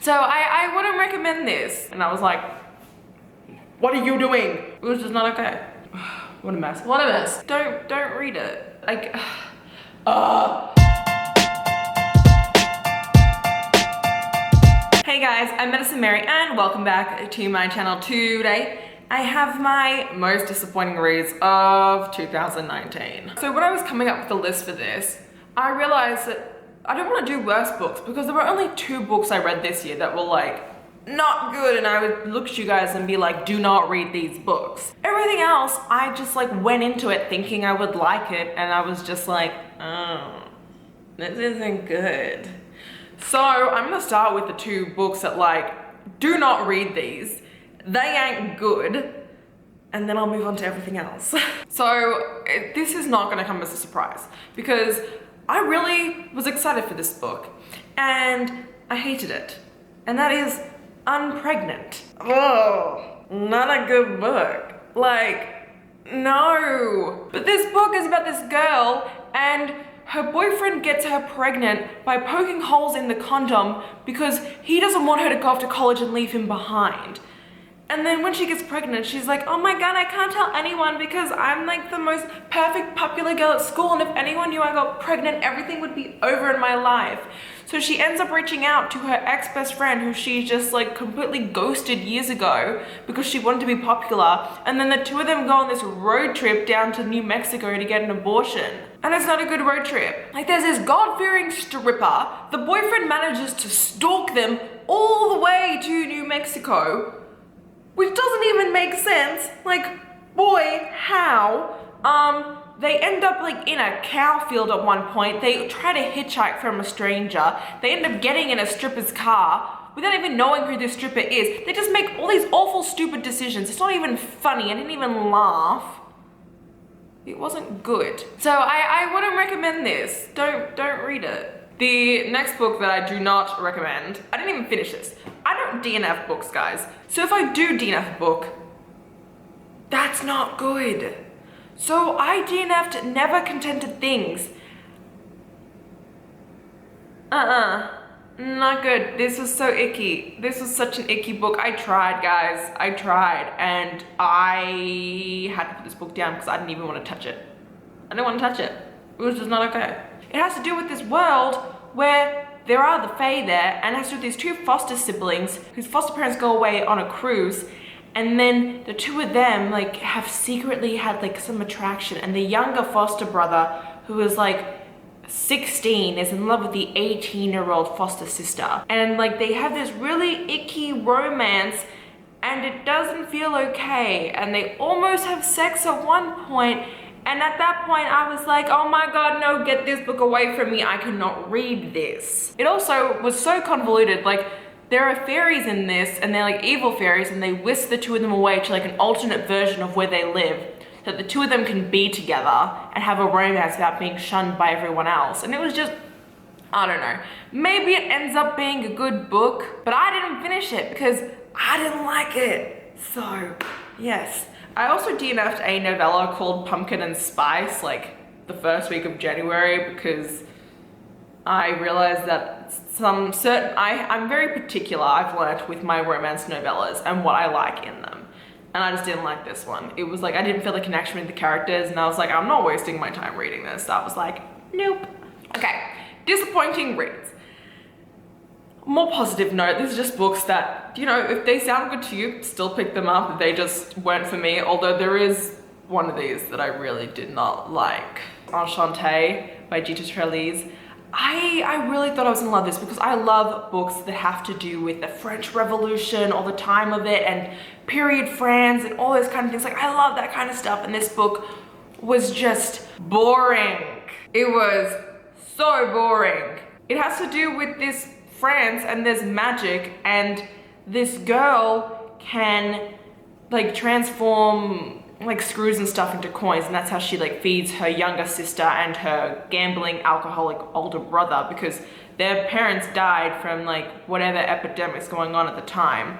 So I wouldn't recommend this. And I was like, what are you doing? It was just not okay. What a mess. What a mess. Don't read it. Like, Hey guys, I'm Medicine Mary and welcome back to my channel. Today I have my most disappointing reads of 2019. So when I was coming up with the list for this, I realized that I don't want to do worse books because there were only 2 books I read this year that were like not good, and I would look at you guys and be like, do not read these books. Everything else, I just like went into it thinking I would like it, and I was just like, oh, this isn't good. So I'm gonna start with the 2 books that like, do not read these. They ain't good. And then I'll move on to everything else. So this is not gonna come as a surprise because I really was excited for this book and I hated it. And that is Unpregnant. Oh, not a good book. Like, no. But this book is about this girl and her boyfriend gets her pregnant by poking holes in the condom because he doesn't want her to go off to college and leave him behind. And then when she gets pregnant, she's like, oh my God, I can't tell anyone because I'm like the most perfect popular girl at school, and if anyone knew I got pregnant, everything would be over in my life. So she ends up reaching out to her ex-best friend who she just like completely ghosted years ago because she wanted to be popular. And then the 2 of them go on this road trip down to New Mexico to get an abortion. And it's not a good road trip. Like, there's this God-fearing stripper. The boyfriend manages to stalk them all the way to New Mexico, which doesn't even make sense. Like, boy, how? They end up like in a cow field at one point. They try to hitchhike from a stranger. They end up getting in a stripper's car without even knowing who this stripper is. They just make all these awful, stupid decisions. It's not even funny. I didn't even laugh. It wasn't good. So I wouldn't recommend this. Don't read it. The next book that I do not recommend, I didn't even finish this. I don't DNF books, guys. So if I do DNF a book, that's not good. So I DNF'd Never Contented Things. Not good. This was so icky. This was such an icky book. I tried, guys. I tried, and I had to put this book down because I didn't even want to touch it. I didn't want to touch it. It was just not okay. It has to do with this world where there are the Fae there, and it has to do with these 2 foster siblings whose foster parents go away on a cruise, and then the 2 of them like have secretly had like some attraction, and the younger foster brother, who is like 16, is in love with the 18-year-old foster sister, and like they have this really icky romance, and it doesn't feel okay, and they almost have sex at one point. And at that point, I was like, oh my God, no, get this book away from me. I cannot read this. It also was so convoluted. Like, there are fairies in this, and they're like evil fairies, and they whisk the 2 of them away to like an alternate version of where they live, so that the 2 of them can be together and have a romance without being shunned by everyone else. And it was just, I don't know. Maybe it ends up being a good book, but I didn't finish it because I didn't like it. So, yes. I also DNF'd a novella called Pumpkin and Spice like the first week of January because I realized that I'm very particular, I've learnt, with my romance novellas and what I like in them. And I just didn't like this one. It was like, I didn't feel the connection with the characters, and I was like, I'm not wasting my time reading this. So I was like, nope. Okay, disappointing reads. More positive note, this is just books that, you know, if they sound good to you, still pick them up. They just weren't for me, although there is one of these that I really did not like. Shante by Gideon the Ninth. I really thought I was gonna love this because I love books that have to do with the French Revolution, all the time of it, and period France and all those kind of things. Like, I love that kind of stuff, and this book was just boring. It was so boring. It has to do with this France, and there's magic, and this girl can like transform like screws and stuff into coins, and that's how she like feeds her younger sister and her gambling alcoholic older brother because their parents died from like whatever epidemics going on at the time.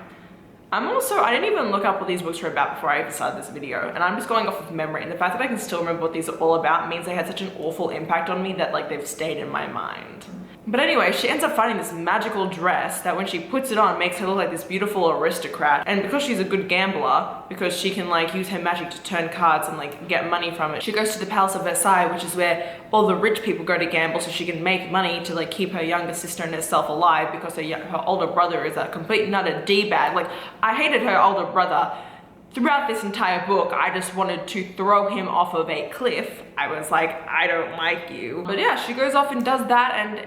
I didn't even look up what these books were about before I even started this video, and I'm just going off of memory, and the fact that I can still remember what these are all about means they had such an awful impact on me that like they've stayed in my mind. But anyway, she ends up finding this magical dress that when she puts it on makes her look like this beautiful aristocrat, and because she's a good gambler, because she can like use her magic to turn cards and like get money from it, she goes to the Palace of Versailles, which is where all the rich people go to gamble so she can make money to like keep her younger sister and herself alive, because her older brother is a complete nutter D-bag. Like, I hated her older brother. Throughout this entire book, I just wanted to throw him off of a cliff. I was like, I don't like you. But yeah, she goes off and does that, and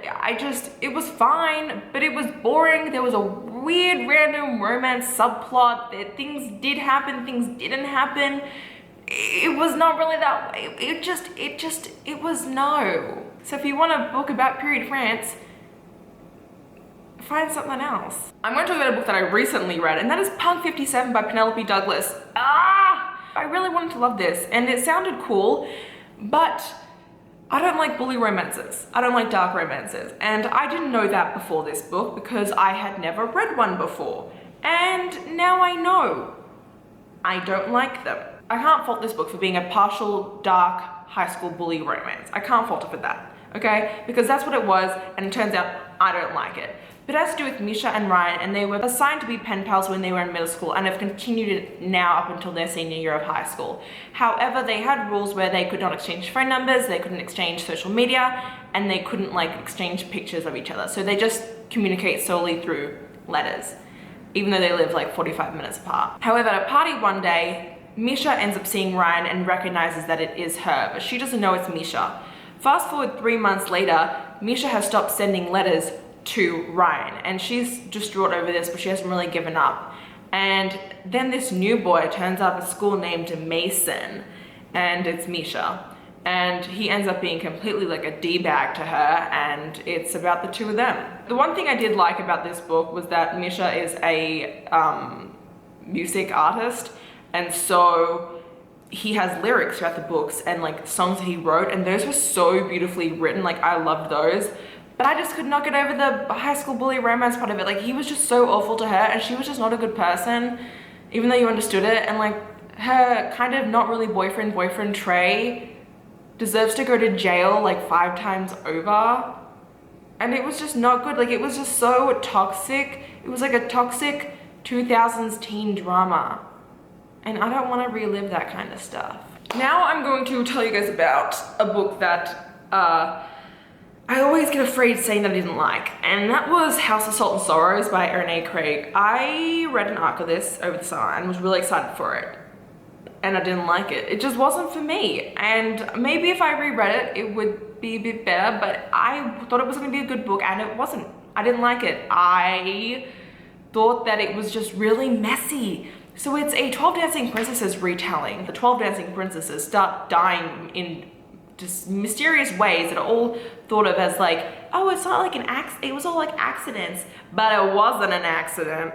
it was fine, but it was boring. There was a weird random romance subplot. Things did happen, things didn't happen. It was not really that way. It was no. So if you want a book about period France, find something else. I'm going to talk about a book that I recently read, and that is Punk 57 by Penelope Douglas. I really wanted to love this, and it sounded cool, but I don't like bully romances. I don't like dark romances, and I didn't know that before this book because I had never read one before, and now I know. I don't like them. I can't fault this book for being a partial dark high school bully romance. I can't fault it for that, okay? Because that's what it was, and it turns out I don't like it. But it has to do with Misha and Ryan, and they were assigned to be pen pals when they were in middle school and have continued it now up until their senior year of high school. However, they had rules where they could not exchange phone numbers, they couldn't exchange social media, and they couldn't like exchange pictures of each other. So they just communicate solely through letters, even though they live like 45 minutes apart. However, at a party one day, Misha ends up seeing Ryan and recognizes that it is her, but she doesn't know it's Misha. Fast forward 3 months later, Misha has stopped sending letters to Ryan, and she's distraught over this, but she hasn't really given up. And then this new boy turns up at school named Mason, and it's Misha, and he ends up being completely like a D-bag to her, and it's about the two of them. The one thing I did like about this book was that Misha is a music artist, and so he has lyrics throughout the books and like songs that he wrote, and those were so beautifully written. Like, I loved those. But I just could not get over the high school bully romance part of it. Like, he was just so awful to her, and she was just not a good person, even though you understood it. And like, her kind of not really boyfriend Trey deserves to go to jail like 5 times over. And it was just not good. Like, it was just so toxic. It was like a toxic 2000s teen drama. And I don't want to relive that kind of stuff. Now I'm going to tell you guys about a book that I always get afraid saying that I didn't like, and that was House of Salt and Sorrows by Renee Craig. I read an arc of this over the summer and was really excited for it, and I didn't like it. It just wasn't for me, and maybe if I reread it, it would be a bit better, but I thought it was going to be a good book, and it wasn't. I didn't like it. I thought that it was just really messy. So it's a 12 Dancing Princesses retelling. The 12 Dancing Princesses start dying in just mysterious ways that are all thought of as like, oh, it's not like an accident, it was all like accidents, but it wasn't an accident.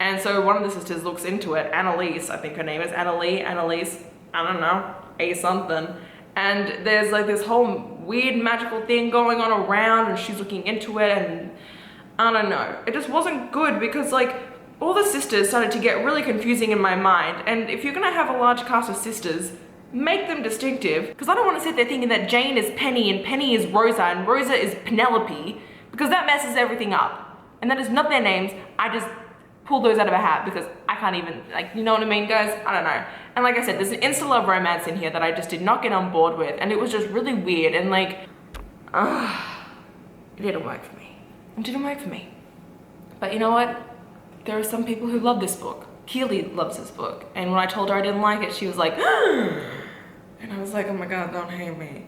And so one of the sisters looks into it, Annalise, I think her name is Annalise, I don't know, a something. And there's like this whole weird magical thing going on around, and she's looking into it, and I don't know. It just wasn't good because like all the sisters started to get really confusing in my mind. And if you're gonna have a large cast of sisters, make them distinctive, because I don't want to sit there thinking that Jane is Penny and Penny is Rosa and Rosa is Penelope, because that messes everything up. And that is not their names. I just pulled those out of a hat because I can't even, like, you know what I mean, guys? I don't know. And like I said, there's an insta-love romance in here that I just did not get on board with, and it was just really weird, and like, it didn't work for me. It didn't work for me. But you know what? There are some people who love this book. Keely loves this book, and when I told her I didn't like it, she was like, and I was like, oh my god, don't hate me.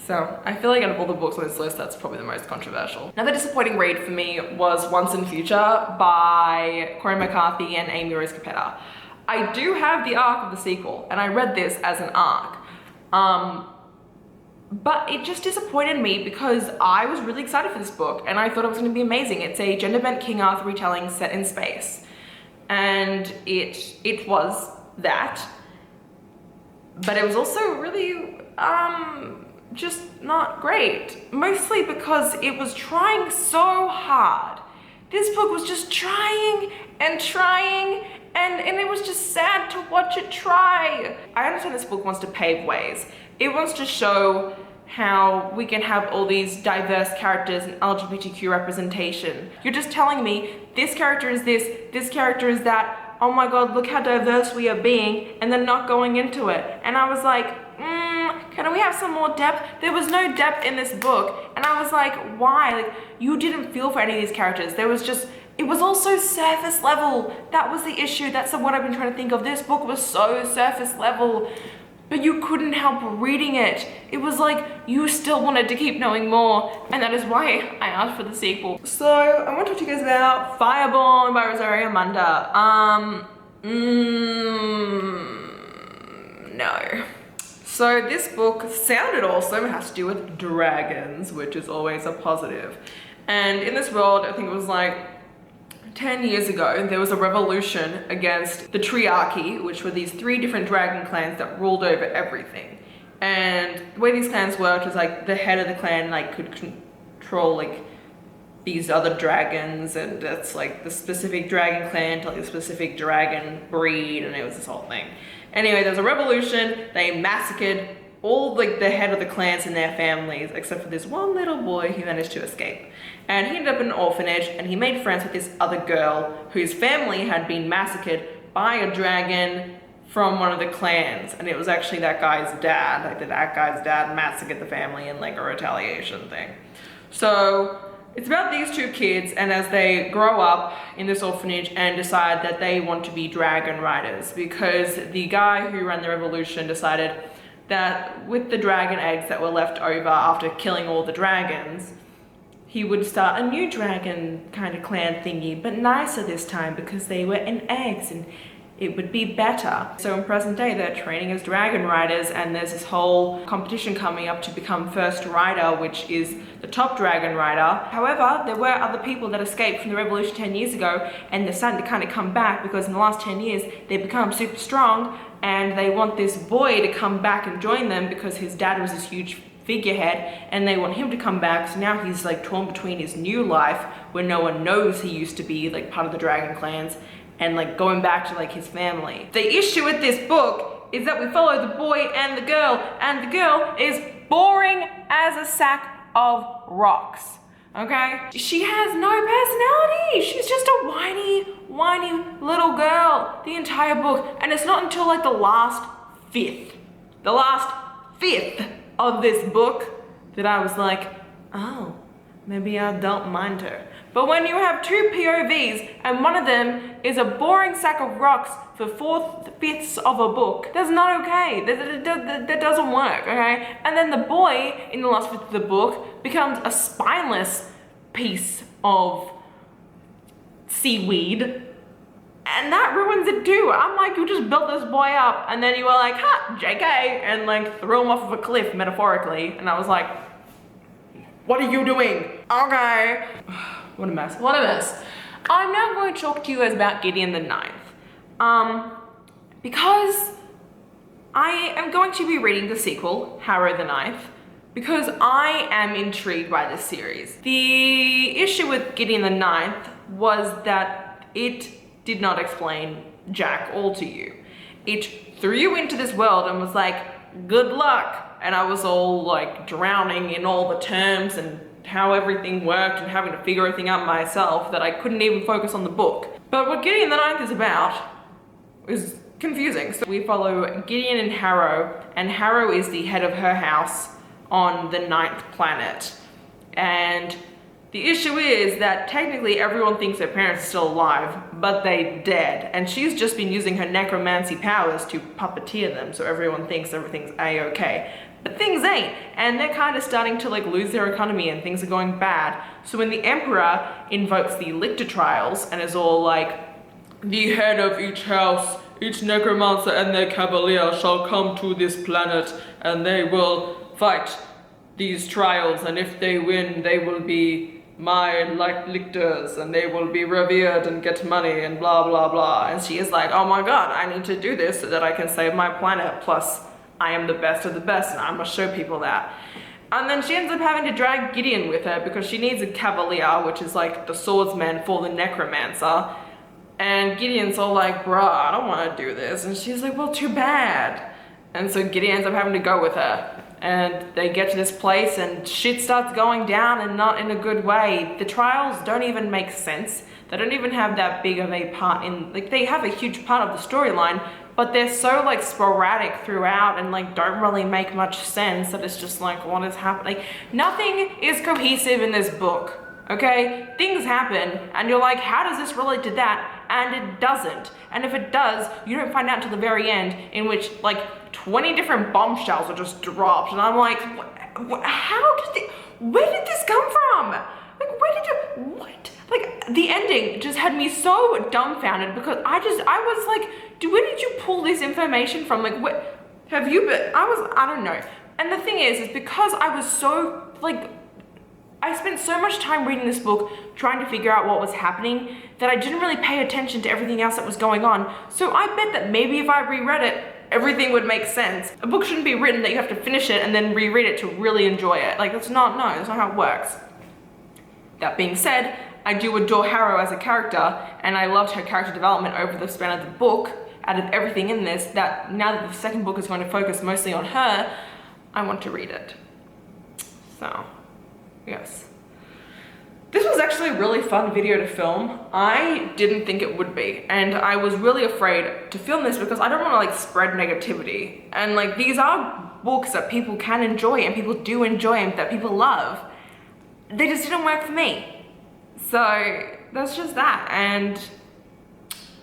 So I feel like out of all the books on this list, that's probably the most controversial. Another disappointing read for me was Once and Future by Corey McCarthy and Amy Rose Capetta. I do have the arc of the sequel, and I read this as an arc. But it just disappointed me because I was really excited for this book, and I thought it was going to be amazing. It's a gender-bent King Arthur retelling set in space. And it was that, but it was also really just not great, mostly because it was trying so hard. This book was just trying and trying, and it was just sad to watch it try. I understand this book wants to pave ways. It wants to show how we can have all these diverse characters and LGBTQ representation. You're just telling me this character is this character is that, oh my god, look how diverse we are being, and then not going into it. And I was like, can we have some more depth? There was no depth in this book, and I was like, why? Like, you didn't feel for any of these characters. There was just, it was all so surface level. That was the issue. That's what I've been trying to think of. This book was so surface level, but you couldn't help reading it. It was like you still wanted to keep knowing more, and that is why I asked for the sequel. So I want to talk to you guys about Fireborn by Rosario Munda. No. So this book sounded awesome. It has to do with dragons, which is always a positive. And in this world, I think it was like 10 years ago, there was a revolution against the Triarchy, which were these 3 different dragon clans that ruled over everything. And the way these clans worked was like the head of the clan like could control like these other dragons, and that's like the specific dragon clan to like the specific dragon breed, and it was this whole thing. Anyway, there was a revolution. They massacred all like the head of the clans and their families, except for this one little boy who managed to escape. And he ended up in an orphanage, and he made friends with this other girl whose family had been massacred by a dragon from one of the clans. And it was actually that guy's dad. Like that guy's dad massacred the family in like a retaliation thing. So it's about these 2 kids, and as they grow up in this orphanage and decide that they want to be dragon riders, because the guy who ran the revolution decided that with the dragon eggs that were left over after killing all the dragons, he would start a new dragon kind of clan thingy, but nicer this time because they were in eggs and it would be better. So in present day, they're training as dragon riders, and there's this whole competition coming up to become first rider, which is the top dragon rider. However, there were other people that escaped from the revolution 10 years ago, and they're starting to kind of come back because in the last 10 years, they've become super strong, and they want this boy to come back and join them because his dad was this huge figurehead, and they want him to come back. So now he's like torn between his new life where no one knows he used to be like part of the dragon clans, and like going back to like his family. The issue with this book is that we follow the boy and the girl is boring as a sack of rocks, okay? She has no personality. She's just a whiny little girl the entire book, and it's not until like the last fifth of this book that I was like, oh, maybe I don't mind her. But when you have 2 POVs and one of them is a boring sack of rocks for 4/5 of a book, that's not okay. That doesn't work, okay? And then the boy in the last 5th of the book becomes a spineless piece of seaweed, and that ruins it too. I'm like, you just built this boy up and then you were like, ha, JK, and like threw him off of a cliff metaphorically, and I was like, what are you doing? Okay. What a mess. I'm now going to talk to you guys about Gideon the Ninth. Because I am going to be reading the sequel, Harrow the Ninth, because I am intrigued by this series. The issue with Gideon the Ninth was that it did not explain jack all to you. It threw you into this world and was like, good luck. And I was all like drowning in all the terms and how everything worked and having to figure everything out myself that I couldn't even focus on the book. But what Gideon the Ninth is about is confusing. So we follow Gideon and Harrow is the head of her house on the 9th planet. And the issue is that technically everyone thinks their parents are still alive, but they're dead. And she's just been using her necromancy powers to puppeteer them, so everyone thinks everything's a-okay. But things ain't, and they're kind of starting to like lose their economy and things are going bad. So when the Emperor invokes the lictor trials and is all like, the head of each house, each necromancer and their cavalier shall come to this planet and they will fight these trials, and if they win, they will be my like lictors and they will be revered and get money and blah blah blah. And she is like, oh my god, I need to do this so that I can save my planet, plus I am the best of the best and I must show people that. And then she ends up having to drag Gideon with her because she needs a cavalier, which is like the swordsman for the necromancer. And Gideon's all like, bruh, I don't want to do this. And she's like, well, too bad. And so Gideon ends up having to go with her. And they get to this place and shit starts going down, and not in a good way. The trials don't even make sense. They don't even have that big of a part in, like, they have a huge part of the storyline, but they're so like sporadic throughout and like don't really make much sense that it's just like, what is happening? Nothing is cohesive in this book, okay? Things happen and you're like, how does this relate to that? And it doesn't. And if it does, you don't find out until the very end, in which like 20 different bombshells are just dropped. And I'm like, where did this come from? Like, what? Like, the ending just had me so dumbfounded because I was like, where did you pull this information from? Like, what have you been? I don't know. And the thing is because I was so, like, I spent so much time reading this book trying to figure out what was happening that I didn't really pay attention to everything else that was going on. So I bet that maybe if I reread it, everything would make sense. A book shouldn't be written that you have to finish it and then reread it to really enjoy it. Like, that's not how it works. That being said, I do adore Harrow as a character, and I loved her character development over the span of the book. Out of everything in this, that now that the second book is going to focus mostly on her, I want to read it. So, yes. This was actually a really fun video to film. I didn't think it would be, and I was really afraid to film this because I don't want to like spread negativity. And like, these are books that people can enjoy and people do enjoy and that people love. They just didn't work for me. So that's just that, and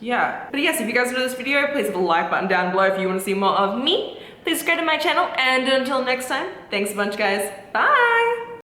yeah. But yes, if you guys enjoyed this video, please hit the like button down below if you want to see more of me. Please subscribe to my channel, and until next time, thanks a bunch guys. Bye!